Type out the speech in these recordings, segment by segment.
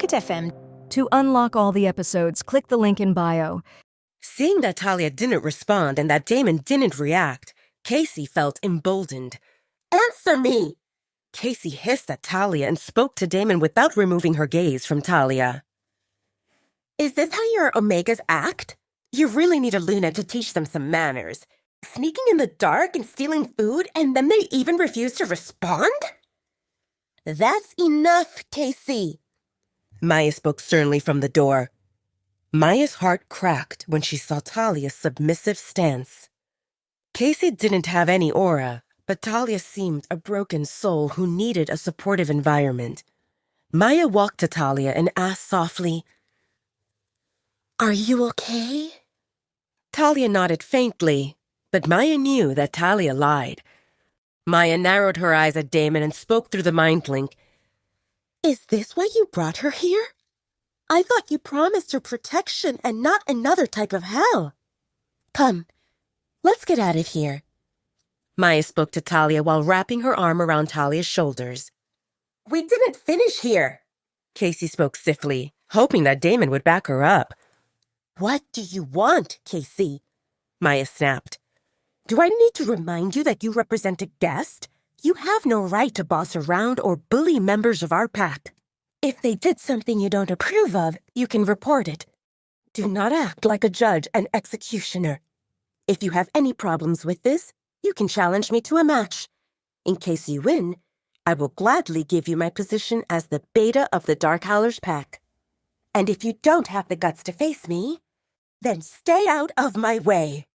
Pocket FM. To unlock all the episodes, click the link in bio. Seeing that Talia didn't respond and that Damon didn't react, Casey felt emboldened. "Answer me!" Casey hissed at Talia and spoke to Damon without removing her gaze from Talia. "Is this how your Omegas act? You really need a Luna to teach them some manners. Sneaking in the dark and stealing food, and then they even refuse to respond? That's enough, Casey." Maya spoke sternly from the door. Maya's heart cracked when she saw Talia's submissive stance. Casey didn't have any aura, but Talia seemed a broken soul who needed a supportive environment. Maya walked to Talia and asked softly, "Are you okay?" Talia nodded faintly, but Maya knew that Talia lied. Maya narrowed her eyes at Damon and spoke through the mind link. "Is this why you brought her here? I thought you promised her protection and not another type of hell. Come, let's get out of here." Maya spoke to Talia while wrapping her arm around Talia's shoulders. "We didn't finish here." Casey spoke stiffly, hoping that Damon would back her up. "What do you want, Casey?" Maya snapped. "Do I need to remind you that you represent a guest? You have no right to boss around or bully members of our pack. If they did something you don't approve of, you can report it. Do not act like a judge and executioner. If you have any problems with this, you can challenge me to a match. In case you win, I will gladly give you my position as the beta of the Dark Howlers pack. And if you don't have the guts to face me, then stay out of my way."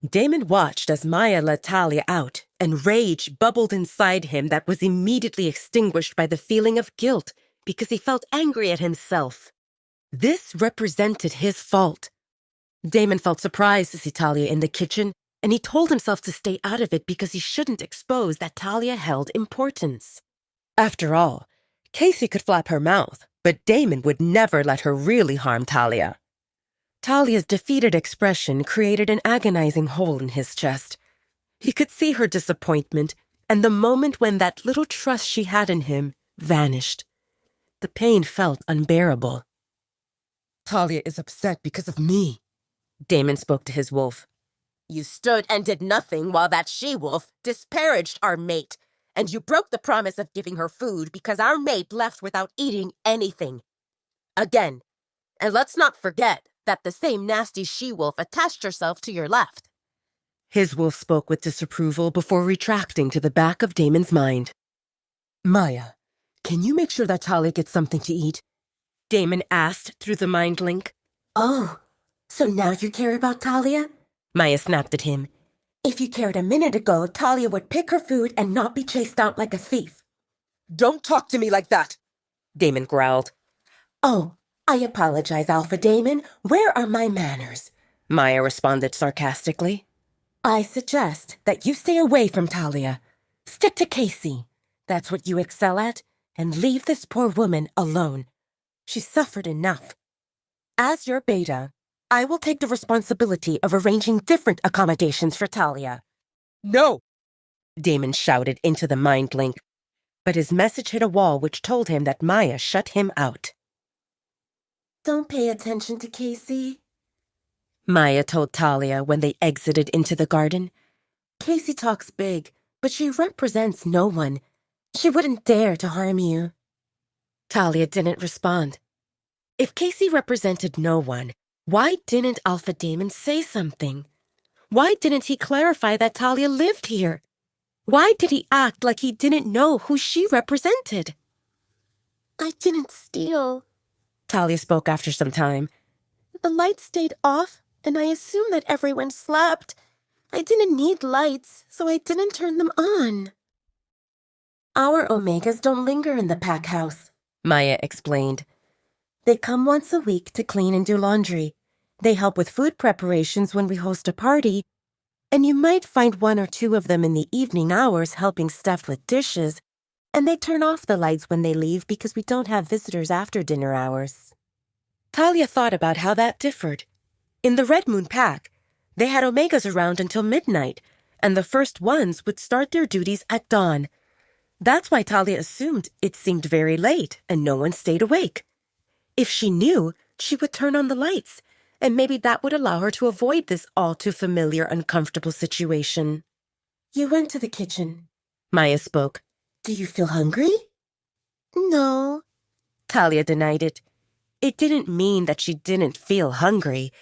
Damon watched as Maya let Talia out, and rage bubbled inside him that was immediately extinguished by the feeling of guilt because he felt angry at himself. This represented his fault. Damon felt surprised to see Talia in the kitchen, and he told himself to stay out of it because he shouldn't expose that Talia held importance. After all, Casey could flap her mouth, but Damon would never let her really harm Talia. Talia's defeated expression created an agonizing hole in his chest. He could see her disappointment and the moment when that little trust she had in him vanished. The pain felt unbearable. "Talia is upset because of me," Damon spoke to his wolf. "You stood and did nothing while that she-wolf disparaged our mate, and you broke the promise of giving her food because our mate left without eating anything. Again, and let's not forget that the same nasty she-wolf attached herself to your left." His wolf spoke with disapproval before retracting to the back of Damon's mind. "Maya, can you make sure that Talia gets something to eat?" Damon asked through the mind link. "Oh, so now you care about Talia?" Maya snapped at him. "If you cared a minute ago, Talia would pick her food and not be chased out like a thief." "Don't talk to me like that," Damon growled. "Oh, I apologize, Alpha Damon. Where are my manners?" Maya responded sarcastically. "I suggest that you stay away from Talia. Stick to Casey. That's what you excel at, and leave this poor woman alone. She suffered enough. As your beta, I will take the responsibility of arranging different accommodations for Talia." "No!" Damon shouted into the mind link, but his message hit a wall which told him that Maya shut him out. "Don't pay attention to Casey," Maya told Talia when they exited into the garden. "Casey talks big, but she represents no one. She wouldn't dare to harm you." Talia didn't respond. If Casey represented no one, why didn't Alpha Damon say something? Why didn't he clarify that Talia lived here? Why did he act like he didn't know who she represented? "I didn't steal," Talia spoke after some time. "The lights stayed off, and I assumed that everyone slept. I didn't need lights, so I didn't turn them on." "Our Omegas don't linger in the pack house," Maya explained. "They come once a week to clean and do laundry. They help with food preparations when we host a party, and you might find one or two of them in the evening hours helping Steph with dishes, and they turn off the lights when they leave because we don't have visitors after dinner hours." Talia thought about how that differed. In the Red Moon pack, they had Omegas around until midnight, and the first ones would start their duties at dawn. That's why Talia assumed it seemed very late and no one stayed awake. If she knew, she would turn on the lights, and maybe that would allow her to avoid this all-too-familiar, uncomfortable situation. You went to the kitchen. Maya spoke. Do you feel hungry? No. Talia denied it. It didn't mean that she didn't feel hungry,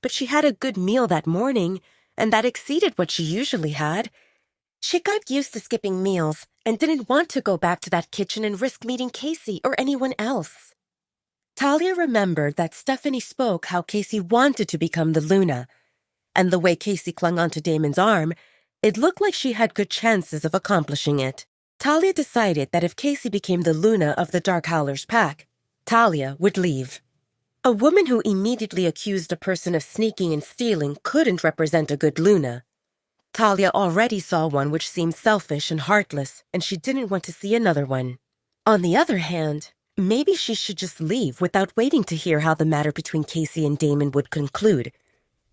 but she had a good meal that morning, and that exceeded what she usually had. She got used to skipping meals and didn't want to go back to that kitchen and risk meeting Casey or anyone else. Talia remembered that Stephanie spoke how Casey wanted to become the Luna, and the way Casey clung onto Damon's arm, it looked like she had good chances of accomplishing it. Talia decided that if Casey became the Luna of the Dark Howlers pack, Talia would leave. A woman who immediately accused a person of sneaking and stealing couldn't represent a good Luna. Talia already saw one which seemed selfish and heartless, and she didn't want to see another one. On the other hand, maybe she should just leave without waiting to hear how the matter between Casey and Damon would conclude.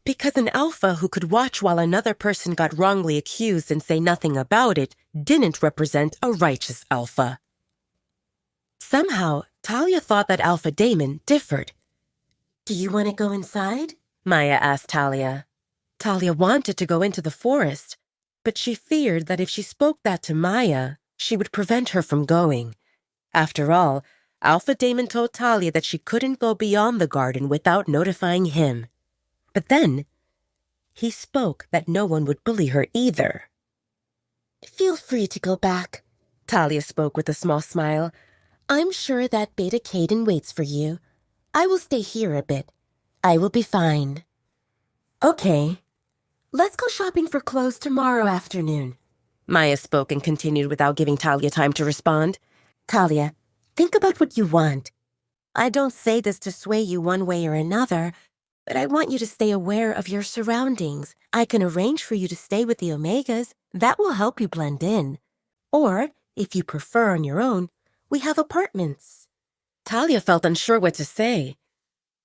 Because an alpha who could watch while another person got wrongly accused and say nothing about it didn't represent a righteous alpha. Somehow, Talia thought that Alpha Damon differed. Do you want to go inside? Maya asked Talia. Talia wanted to go into the forest, but she feared that if she spoke that to Maya, she would prevent her from going. After all, Alpha Damon told Talia that she couldn't go beyond the garden without notifying him. But then, he spoke that no one would bully her either. Feel free to go back, Talia spoke with a small smile. I'm sure that Beta Caden waits for you. I will stay here a bit. I will be fine. Okay. Let's go shopping for clothes tomorrow afternoon. Maya spoke and continued without giving Talia time to respond. Talia, think about what you want. I don't say this to sway you one way or another, but I want you to stay aware of your surroundings. I can arrange for you to stay with the Omegas. That will help you blend in. Or, if you prefer on your own, we have apartments. Talia felt unsure what to say.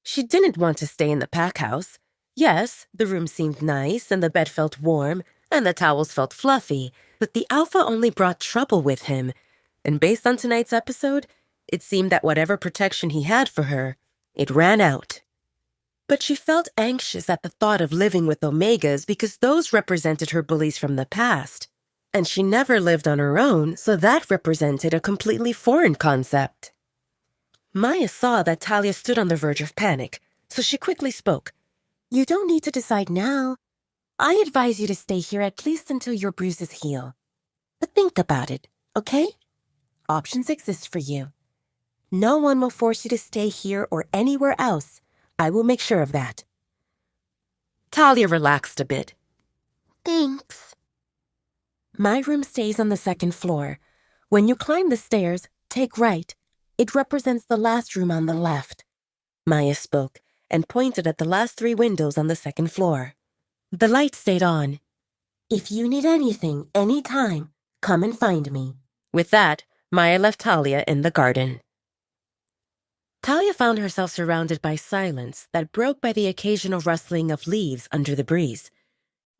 She didn't want to stay in the pack house. Yes, the room seemed nice, and the bed felt warm, and the towels felt fluffy, but the alpha only brought trouble with him. And based on tonight's episode, it seemed that whatever protection he had for her, it ran out. But she felt anxious at the thought of living with Omegas because those represented her bullies from the past. And she never lived on her own, so that represented a completely foreign concept. Maya saw that Talia stood on the verge of panic, so she quickly spoke. You don't need to decide now. I advise you to stay here at least until your bruises heal. But think about it, okay? Options exist for you. No one will force you to stay here or anywhere else. I will make sure of that. Talia relaxed a bit. Thanks. My room stays on the second floor. When you climb the stairs, take right. It represents the last room on the left. Maya spoke and pointed at the last 3 windows on the second floor. The light stayed on. If you need anything, anytime, come and find me. With that, Maya left Talia in the garden. Talia found herself surrounded by silence that broke by the occasional rustling of leaves under the breeze.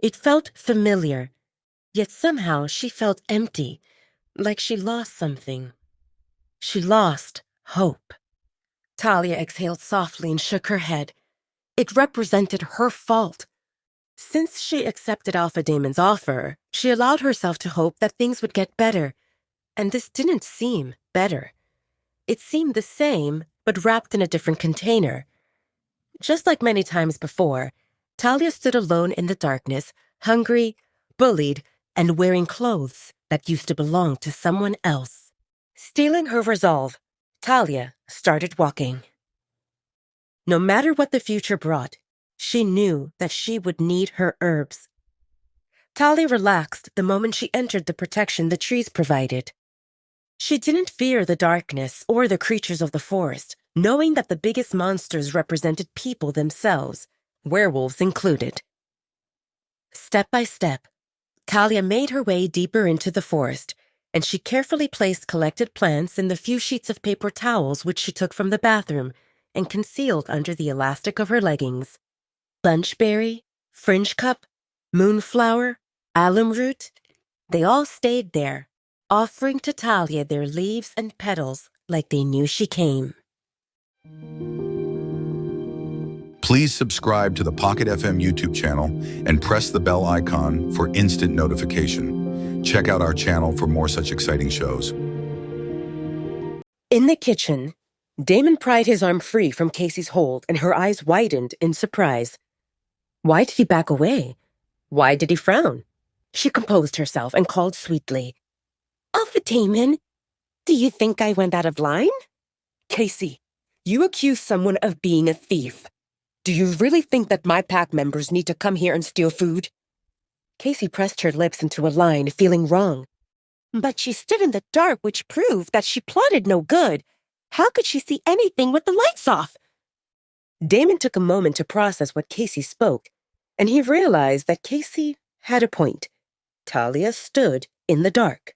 It felt familiar, yet somehow she felt empty, like she lost something. She lost hope. Talia exhaled softly and shook her head. It represented her fault. Since she accepted Alpha Damon's offer, she allowed herself to hope that things would get better. And this didn't seem better. It seemed the same, but wrapped in a different container. Just like many times before, Talia stood alone in the darkness, hungry, bullied, and wearing clothes that used to belong to someone else. Stealing her resolve, Talia started walking. No matter what the future brought, she knew that she would need her herbs. Talia relaxed the moment she entered the protection the trees provided. She didn't fear the darkness or the creatures of the forest, knowing that the biggest monsters represented people themselves, werewolves included. Step by step, Talia made her way deeper into the forest, and she carefully placed collected plants in the few sheets of paper towels which she took from the bathroom and concealed under the elastic of her leggings. Bunchberry, fringe cup, moonflower, alum root, they all stayed there, offering to Talia their leaves and petals like they knew she came. Please subscribe to the Pocket FM YouTube channel and press the bell icon for instant notification. Check out our channel for more such exciting shows. In the kitchen, Damon pried his arm free from Casey's hold and her eyes widened in surprise. Why did he back away? Why did he frown? She composed herself and called sweetly, "Alpha Damon, do you think I went out of line?" "Casey, you accuse someone of being a thief. Do you really think that my pack members need to come here and steal food?" Casey pressed her lips into a line, feeling wrong. "But she stood in the dark, which proved that she plotted no good. How could she see anything with the lights off?" Damon took a moment to process what Casey spoke, and he realized that Casey had a point. Talia stood in the dark.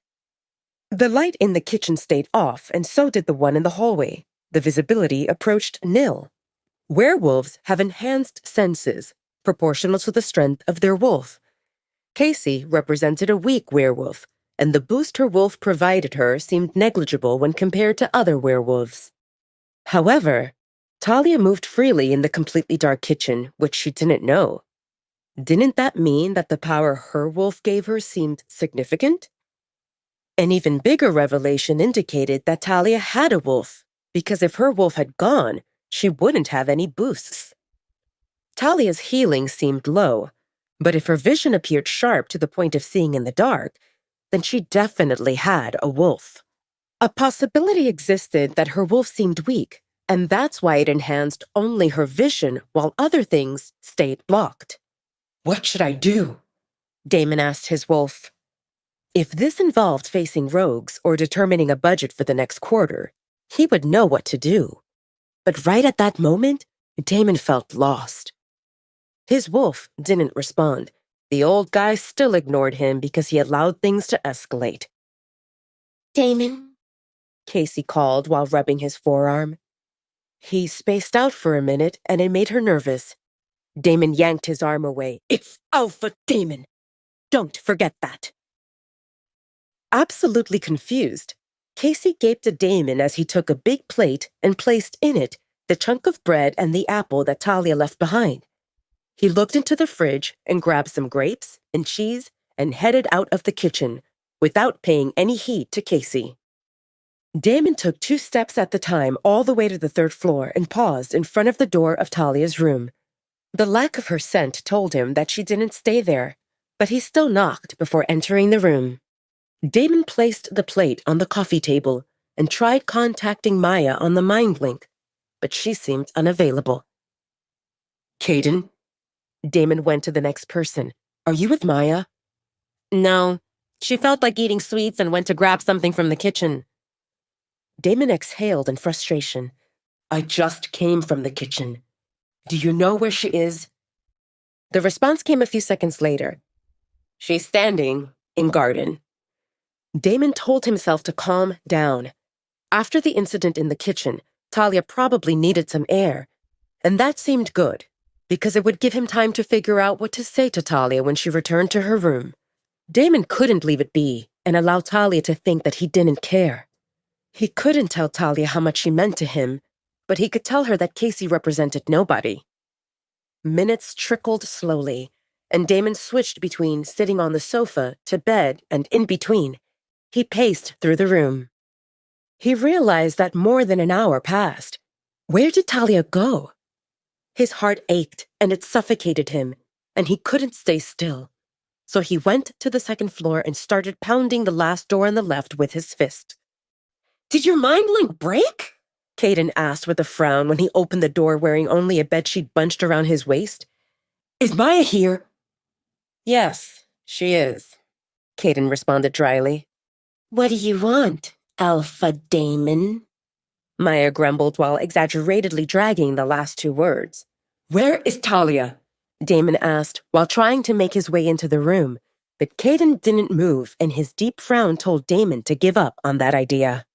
The light in the kitchen stayed off, and so did the one in the hallway. The visibility approached nil. Werewolves have enhanced senses, proportional to the strength of their wolf. Casey represented a weak werewolf, and the boost her wolf provided her seemed negligible when compared to other werewolves. However, Talia moved freely in the completely dark kitchen, which she didn't know. Didn't that mean that the power her wolf gave her seemed significant? An even bigger revelation indicated that Talia had a wolf, because if her wolf had gone, she wouldn't have any boosts. Talia's healing seemed low, but if her vision appeared sharp to the point of seeing in the dark, then she definitely had a wolf. A possibility existed that her wolf seemed weak, and that's why it enhanced only her vision while other things stayed blocked. "What should I do?" Damon asked his wolf. If this involved facing rogues or determining a budget for the next quarter, he would know what to do. But right at that moment, Damon felt lost. His wolf didn't respond. The old guy still ignored him because he allowed things to escalate. "Damon," Casey called while rubbing his forearm. He spaced out for a minute, and it made her nervous. Damon yanked his arm away. "It's Alpha Damon. Don't forget that." Absolutely confused, Casey gaped at Damon as he took a big plate and placed in it the chunk of bread and the apple that Talia left behind. He looked into the fridge and grabbed some grapes and cheese and headed out of the kitchen without paying any heed to Casey. Damon took 2 steps at the time all the way to the 3rd floor and paused in front of the door of Talia's room. The lack of her scent told him that she didn't stay there, but he still knocked before entering the room. Damon placed the plate on the coffee table and tried contacting Maya on the mind link, but she seemed unavailable. "Caden?" Damon went to the next person. "Are you with Maya?" "No. She felt like eating sweets and went to grab something from the kitchen." Damon exhaled in frustration. "I just came from the kitchen. Do you know where she is?" The response came a few seconds later. "She's standing in garden." Damon told himself to calm down. After the incident in the kitchen, Talia probably needed some air, and that seemed good, because it would give him time to figure out what to say to Talia when she returned to her room. Damon couldn't leave it be and allow Talia to think that he didn't care. He couldn't tell Talia how much she meant to him, but he could tell her that Casey represented nobody. Minutes trickled slowly, and Damon switched between sitting on the sofa to bed and in between. He paced through the room. He realized that more than an hour passed. Where did Talia go? His heart ached, and it suffocated him, and he couldn't stay still. So he went to the 2nd floor and started pounding the last door on the left with his fist. "Did your mind link break?" Caden asked with a frown when he opened the door wearing only a bedsheet bunched around his waist. "Is Maya here?" "Yes, she is," Caden responded dryly. "What do you want, Alpha Damon?" Maya grumbled while exaggeratedly dragging the last 2 words. "Where is Talia?" Damon asked while trying to make his way into the room, but Caden didn't move, and his deep frown told Damon to give up on that idea.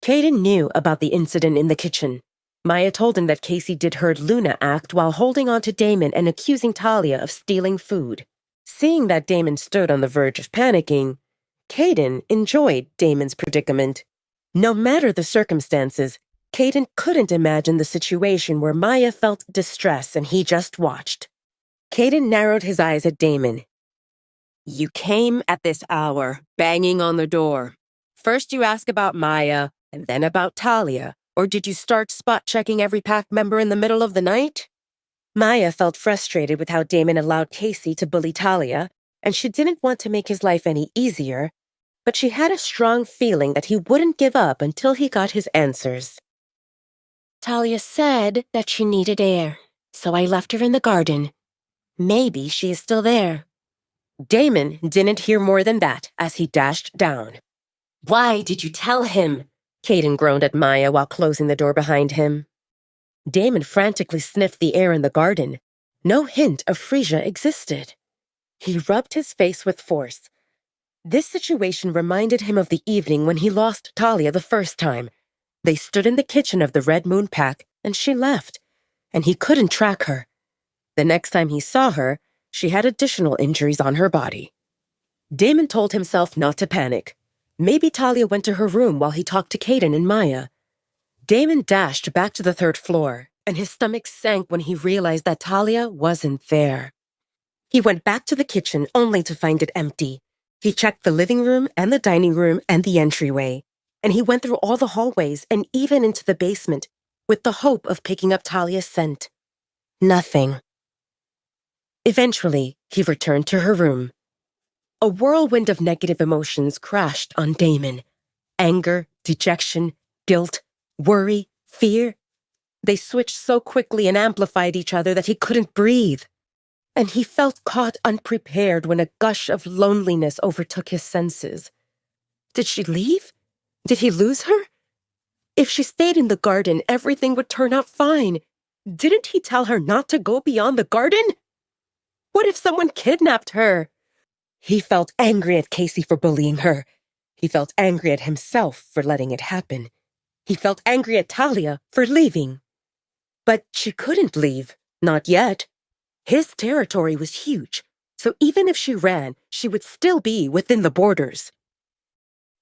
Caden knew about the incident in the kitchen. Maya told him that Casey did her Luna act while holding on to Damon and accusing Talia of stealing food. Seeing that Damon stood on the verge of panicking, Caden enjoyed Damon's predicament. No matter the circumstances, Caden couldn't imagine the situation where Maya felt distress and he just watched. Caden narrowed his eyes at Damon. You came at this hour, banging on the door. First you ask about Maya, and then about Talia, or did you start spot-checking every pack member in the middle of the night? Maya felt frustrated with how Damon allowed Casey to bully Talia, and she didn't want to make his life any easier, but she had a strong feeling that he wouldn't give up until he got his answers. Talia said that she needed air, so I left her in the garden. Maybe she is still there. Damon didn't hear more than that as he dashed down. Why did you tell him? Caden groaned at Maya while closing the door behind him. Damon frantically sniffed the air in the garden. No hint of Frisia existed. He rubbed his face with force. This situation reminded him of the evening when he lost Talia the first time. They stood in the kitchen of the Red Moon Pack, and she left, and he couldn't track her. The next time he saw her, she had additional injuries on her body. Damon told himself not to panic. Maybe Talia went to her room while he talked to Caden and Maya. Damon dashed back to the third floor, and his stomach sank when he realized that Talia wasn't there. He went back to the kitchen only to find it empty. He checked the living room and the dining room and the entryway, and he went through all the hallways and even into the basement with the hope of picking up Talia's scent. Nothing. Eventually, he returned to her room. A whirlwind of negative emotions crashed on Damon. Anger, dejection, guilt, worry, fear. They switched so quickly and amplified each other that he couldn't breathe. And he felt caught unprepared when a gush of loneliness overtook his senses. Did she leave? Did he lose her? If she stayed in the garden, everything would turn out fine. Didn't he tell her not to go beyond the garden? What if someone kidnapped her? He felt angry at Casey for bullying her. He felt angry at himself for letting it happen. He felt angry at Talia for leaving. But she couldn't leave. Not yet. His territory was huge, so even if she ran, she would still be within the borders.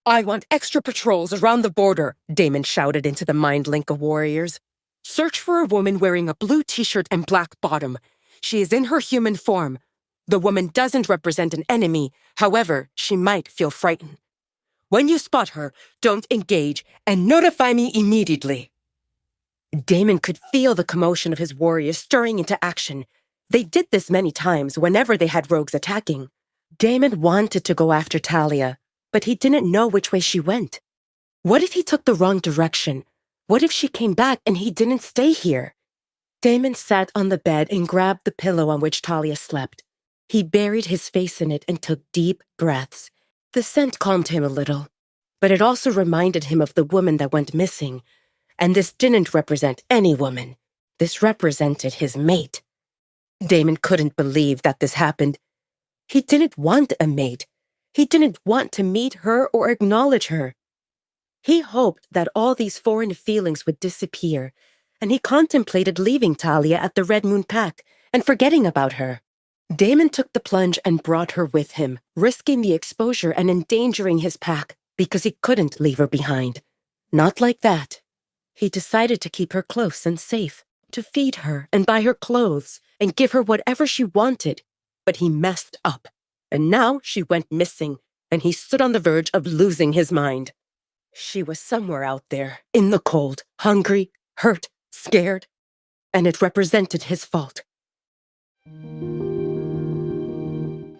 I want extra patrols around the border, Damon shouted into the mind link of warriors. Search for a woman wearing a blue t-shirt and black bottom. She is in her human form. The woman doesn't represent an enemy, however, she might feel frightened. When you spot her, don't engage and notify me immediately. Damon could feel the commotion of his warriors stirring into action. They did this many times whenever they had rogues attacking. Damon wanted to go after Talia, but he didn't know which way she went. What if he took the wrong direction? What if she came back and he didn't stay here? Damon sat on the bed and grabbed the pillow on which Talia slept. He buried his face in it and took deep breaths. The scent calmed him a little, but it also reminded him of the woman that went missing. And this didn't represent any woman. This represented his mate. Damon couldn't believe that this happened. He didn't want a mate. He didn't want to meet her or acknowledge her. He hoped that all these foreign feelings would disappear, and he contemplated leaving Talia at the Red Moon Pact and forgetting about her. Damon took the plunge and brought her with him, risking the exposure and endangering his pack because he couldn't leave her behind. Not like that. He decided to keep her close and safe, to feed her and buy her clothes and give her whatever she wanted. But he messed up, and now she went missing, and he stood on the verge of losing his mind. She was somewhere out there, in the cold, hungry, hurt, scared, and it represented his fault.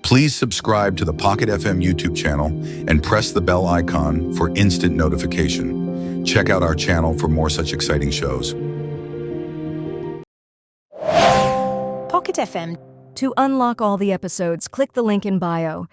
Please subscribe to the Pocket FM YouTube channel and press the bell icon for instant notification. Check out our channel for more such exciting shows. Pocket FM. To unlock all the episodes, click the link in bio.